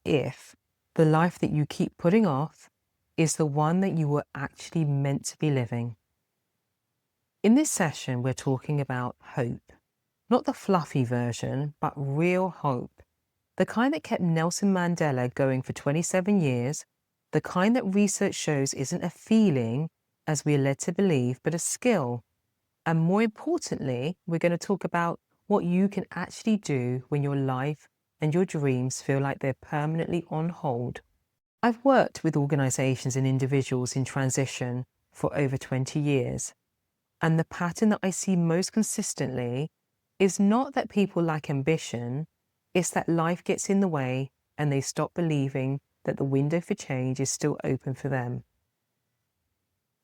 if the life that you keep putting off is the one that you were actually meant to be living. In this session, we're talking about hope. Not the fluffy version, but real hope. The kind that kept Nelson Mandela going for 27 years, the kind that research shows isn't a feeling, as we are led to believe, but a skill. And more importantly, we're going to talk about what you can actually do when your life and your dreams feel like they're permanently on hold. I've worked with organizations and individuals in transition for over 20 years. And the pattern that I see most consistently is not that people lack ambition, it's that life gets in the way and they stop believing that the window for change is still open for them.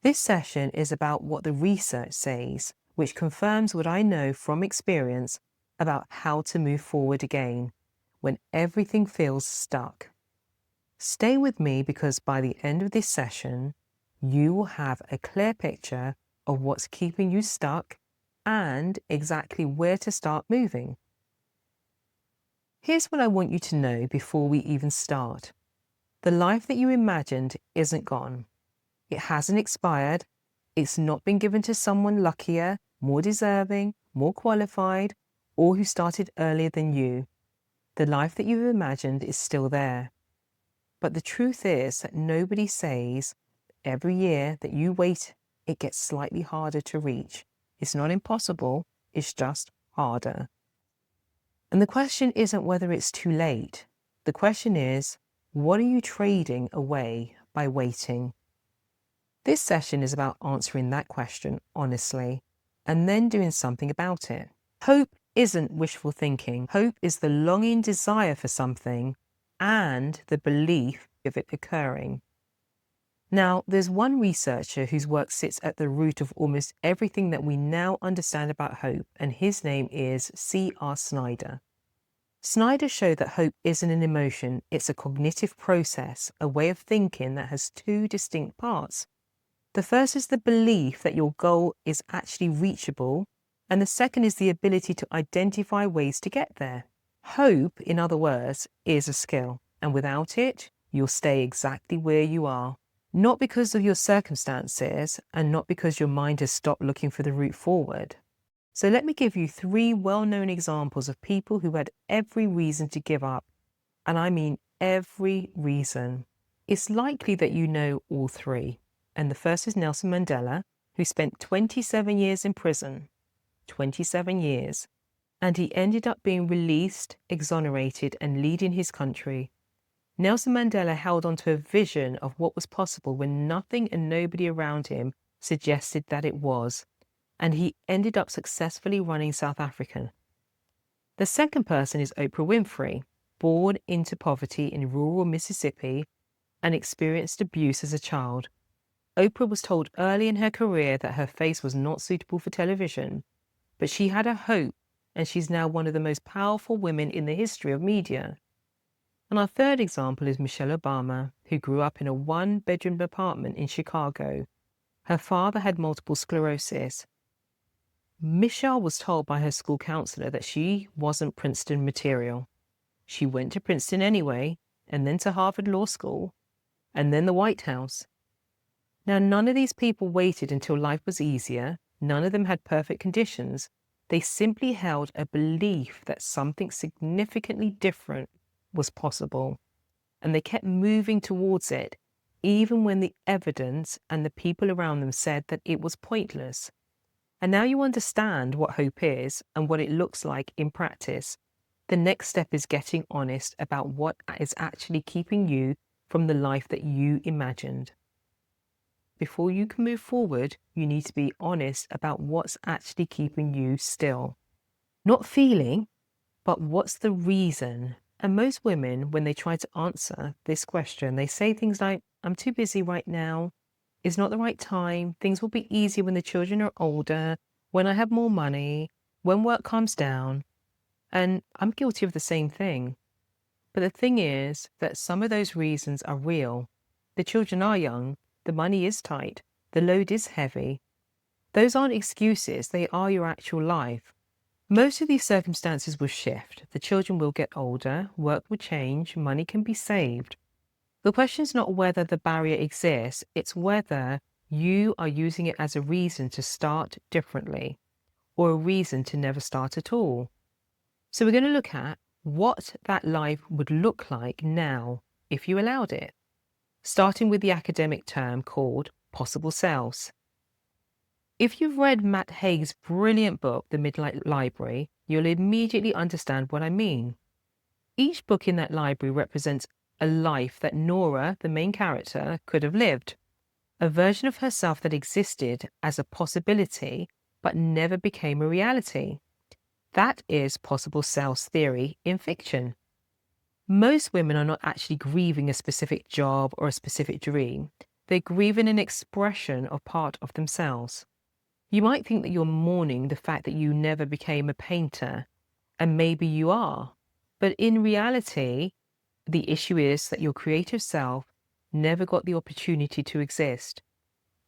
This session is about what the research says, which confirms what I know from experience about how to move forward again when everything feels stuck. Stay with me because by the end of this session, you will have a clear picture of what's keeping you stuck and exactly where to start moving. Here's what I want you to know before we even start. The life that you imagined isn't gone. It hasn't expired. It's not been given to someone luckier, more deserving, more qualified, or who started earlier than you. The life that you've imagined is still there. But the truth is that nobody says every year that you wait, it gets slightly harder to reach. It's not impossible, it's just harder. And the question isn't whether it's too late. The question is, what are you trading away by waiting? This session is about answering that question honestly and then doing something about it. Hope isn't wishful thinking. Hope is the longing desire for something and the belief of it occurring. Now, there's one researcher whose work sits at the root of almost everything that we now understand about hope, and his name is C.R. Snyder. Snyder showed that hope isn't an emotion, it's a cognitive process, a way of thinking that has two distinct parts. The first is the belief that your goal is actually reachable, and the second is the ability to identify ways to get there. Hope, in other words, is a skill, and without it, you'll stay exactly where you are. Not because of your circumstances, and not because your mind has stopped looking for the route forward. So let me give you 3 well-known examples of people who had every reason to give up, and I mean every reason. It's likely that you know all 3. And the first is Nelson Mandela, who spent 27 years in prison. 27 years. And he ended up being released, exonerated, and leading his country. Nelson Mandela held on to a vision of what was possible when nothing and nobody around him suggested that it was. And he ended up successfully running South Africa. The second person is Oprah Winfrey, born into poverty in rural Mississippi and experienced abuse as a child. Oprah was told early in her career that her face was not suitable for television, but she had a hope, and she's now one of the most powerful women in the history of media. And our third example is Michelle Obama, who grew up in a 1-bedroom apartment in Chicago. Her father had multiple sclerosis. Michelle was told by her school counselor that she wasn't Princeton material. She went to Princeton anyway, and then to Harvard Law School, and then the White House. Now, none of these people waited until life was easier. None of them had perfect conditions. They simply held a belief that something significantly different was possible. And they kept moving towards it, even when the evidence and the people around them said that it was pointless. And now you understand what hope is and what it looks like in practice. The next step is getting honest about what is actually keeping you from the life that you imagined. Before you can move forward, you need to be honest about what's actually keeping you still. Not feeling, but what's the reason? And most women, when they try to answer this question, they say things like, I'm too busy right now. It's not the right time. Things will be easier when the children are older, when I have more money, when work calms down. And I'm guilty of the same thing. But the thing is that some of those reasons are real. The children are young. The money is tight. The load is heavy. Those aren't excuses. They are your actual life. Most of these circumstances will shift. The children will get older, work will change, money can be saved. The question is not whether the barrier exists, it's whether you are using it as a reason to start differently or a reason to never start at all. So we're going to look at what that life would look like now if you allowed it, starting with the academic term called possible selves. If you've read Matt Haig's brilliant book, The Midlife Library, you'll immediately understand what I mean. Each book in that library represents a life that Nora, the main character, could have lived, a version of herself that existed as a possibility but never became a reality. That is possible selves theory in fiction. Most women are not actually grieving a specific job or a specific dream. They're grieving an expression of part of themselves. You might think that you're mourning the fact that you never became a painter, and maybe you are. But in reality, the issue is that your creative self never got the opportunity to exist.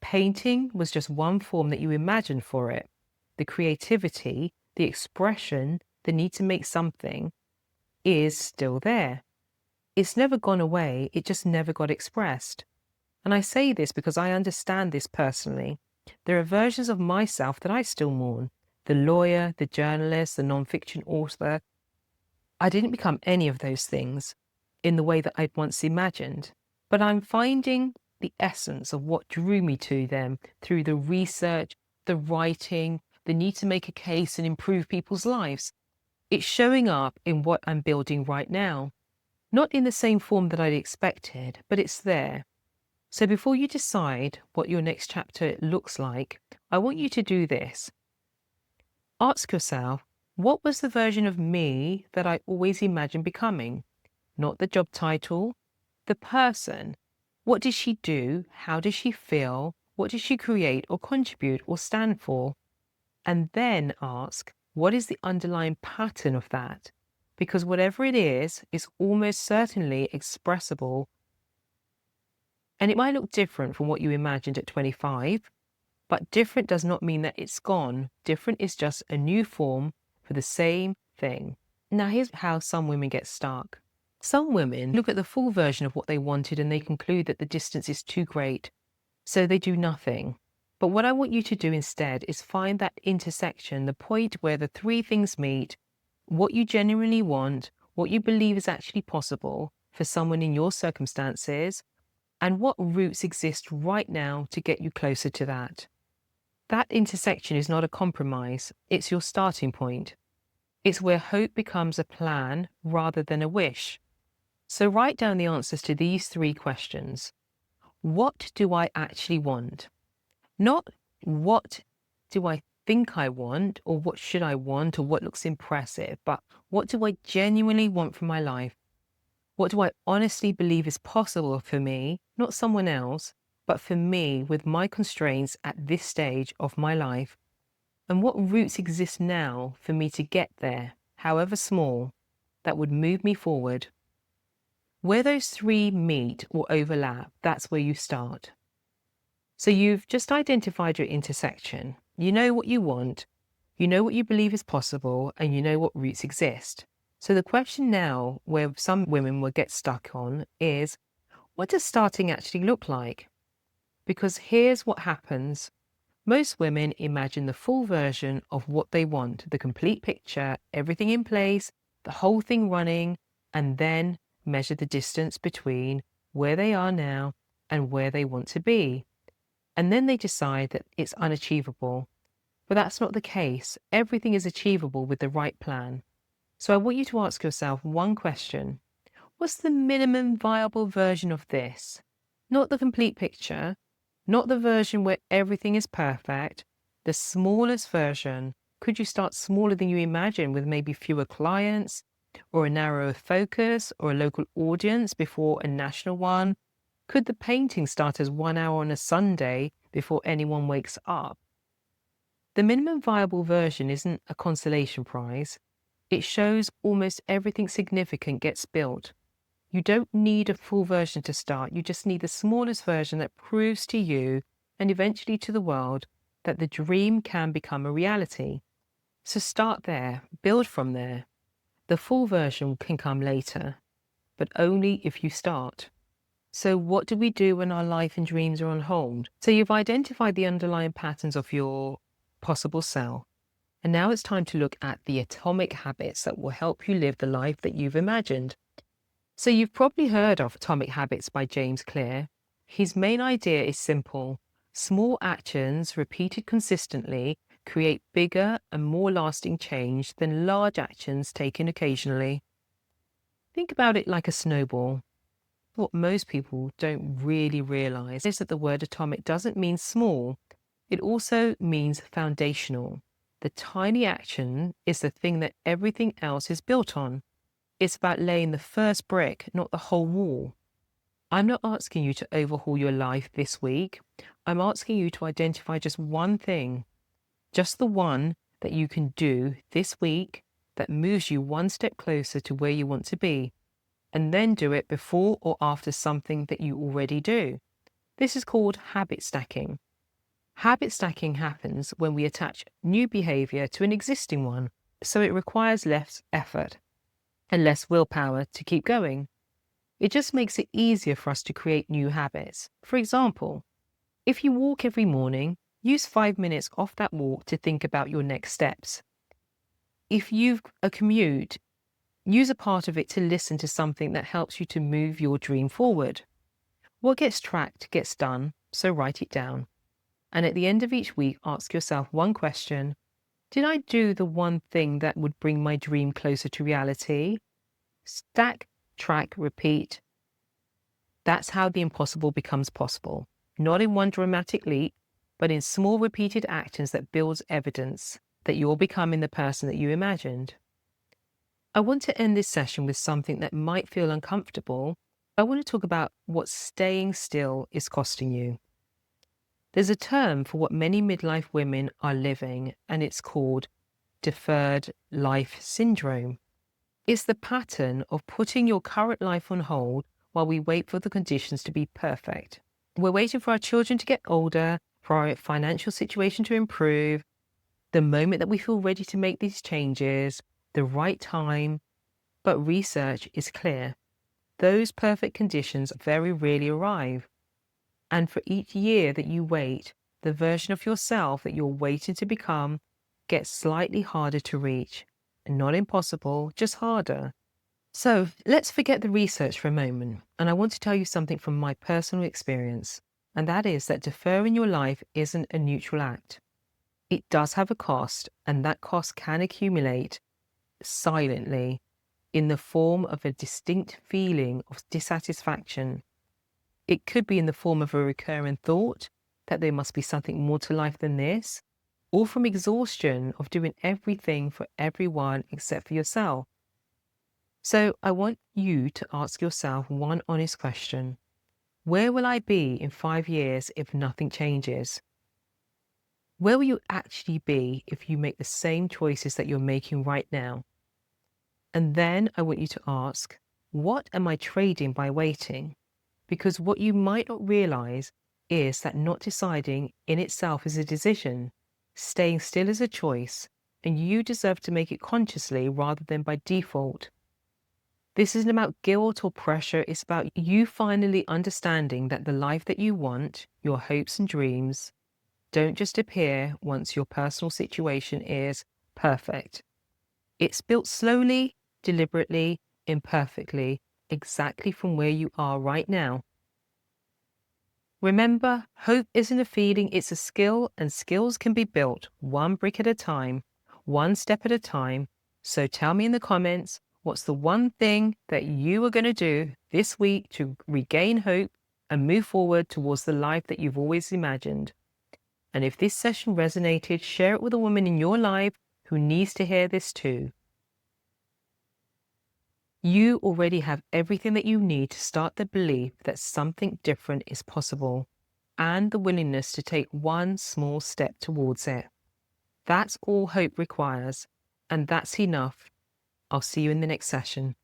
Painting was just one form that you imagined for it. The creativity, the expression, the need to make something is still there. It's never gone away, it just never got expressed. And I say this because I understand this personally. There are versions of myself that I still mourn. The lawyer, the journalist, the non-fiction author. I didn't become any of those things in the way that I'd once imagined, but I'm finding the essence of what drew me to them through the research, the writing, the need to make a case and improve people's lives. It's showing up in what I'm building right now. Not in the same form that I'd expected, but it's there. So before you decide what your next chapter looks like, I want you to do this. Ask yourself, what was the version of me that I always imagined becoming? Not the job title, the person. What did she do? How did she feel? What did she create or contribute or stand for? And then ask, what is the underlying pattern of that? Because whatever it is almost certainly expressible. And it might look different from what you imagined at 25, but different does not mean that it's gone. Different is just a new form for the same thing. Now, here's how some women get stuck. Some women look at the full version of what they wanted and they conclude that the distance is too great, so they do nothing. But what I want you to do instead is find that intersection, the point where the three things meet, what you genuinely want, what you believe is actually possible for someone in your circumstances, and what routes exist right now to get you closer to that. That intersection is not a compromise, it's your starting point. It's where hope becomes a plan rather than a wish. So write down the answers to these three questions. What do I actually want? Not what do I think I want, or what should I want, or what looks impressive, but what do I genuinely want from my life? What do I honestly believe is possible for me, not someone else, but for me with my constraints at this stage of my life? And what routes exist now for me to get there, however small, that would move me forward? Where those three meet or overlap, that's where you start. So you've just identified your intersection. You know what you want, you know what you believe is possible, and you know what routes exist. So the question now, where some women will get stuck on, is what does starting actually look like? Because here's what happens. Most women imagine the full version of what they want, the complete picture, everything in place, the whole thing running, and then measure the distance between where they are now and where they want to be. And then they decide that it's unachievable. But that's not the case. Everything is achievable with the right plan. So I want you to ask yourself one question. What's the minimum viable version of this? Not the complete picture, not the version where everything is perfect, the smallest version. Could you start smaller than you imagine with maybe fewer clients, or a narrower focus, or a local audience before a national one? Could the painting start as 1 hour on a Sunday before anyone wakes up? The minimum viable version isn't a consolation prize. It shows almost everything significant gets built. You don't need a full version to start. You just need the smallest version that proves to you and eventually to the world that the dream can become a reality. So start there, build from there. The full version can come later, but only if you start. So what do we do when our life and dreams are on hold? So you've identified the underlying patterns of your possible self. And now it's time to look at the atomic habits that will help you live the life that you've imagined. So you've probably heard of Atomic Habits by James Clear. His main idea is simple. Small actions repeated consistently create bigger and more lasting change than large actions taken occasionally. Think about it like a snowball. What most people don't really realize is that the word atomic doesn't mean small. It also means foundational. The tiny action is the thing that everything else is built on. It's about laying the first brick, not the whole wall. I'm not asking you to overhaul your life this week. I'm asking you to identify just one thing, just the one that you can do this week that moves you one step closer to where you want to be, and then do it before or after something that you already do. This is called habit stacking. Habit stacking happens when we attach new behavior to an existing one, so it requires less effort and less willpower to keep going. It just makes it easier for us to create new habits. For example, if you walk every morning, use 5 minutes off that walk to think about your next steps. If you've a commute, use a part of it to listen to something that helps you to move your dream forward. What gets tracked gets done, so write it down. And at the end of each week, ask yourself one question. Did I do the one thing that would bring my dream closer to reality? Stack, track, repeat. That's how the impossible becomes possible. Not in one dramatic leap, but in small repeated actions that builds evidence that you're becoming the person that you imagined. I want to end this session with something that might feel uncomfortable. I want to talk about what staying still is costing you. There's a term for what many midlife women are living, and it's called deferred life syndrome. It's the pattern of putting your current life on hold while we wait for the conditions to be perfect. We're waiting for our children to get older, for our financial situation to improve, the moment that we feel ready to make these changes, the right time. But research is clear. Those perfect conditions very rarely arrive. And for each year that you wait, the version of yourself that you're waiting to become gets slightly harder to reach. Not impossible, just harder. So let's forget the research for a moment. And I want to tell you something from my personal experience. And that is that deferring your life isn't a neutral act. It does have a cost, and that cost can accumulate silently in the form of a distinct feeling of dissatisfaction. It could be in the form of a recurring thought that there must be something more to life than this, or from exhaustion of doing everything for everyone except for yourself. So I want you to ask yourself one honest question. Where will I be in 5 years if nothing changes? Where will you actually be if you make the same choices that you're making right now? And then I want you to ask, what am I trading by waiting? Because what you might not realize is that not deciding in itself is a decision. Staying still is a choice, and you deserve to make it consciously rather than by default. This isn't about guilt or pressure. It's about you finally understanding that the life that you want, your hopes and dreams, don't just appear once your personal situation is perfect. It's built slowly, deliberately, imperfectly, exactly from where you are right now. Remember, hope isn't a feeling, it's a skill, and skills can be built one brick at a time, one step at a time. So tell me in the comments, what's the one thing that you are going to do this week to regain hope and move forward towards the life that you've always imagined? And if this session resonated, share it with a woman in your life who needs to hear this too. You already have everything that you need to start the belief that something different is possible and the willingness to take one small step towards it. That's all hope requires, and that's enough. I'll see you in the next session.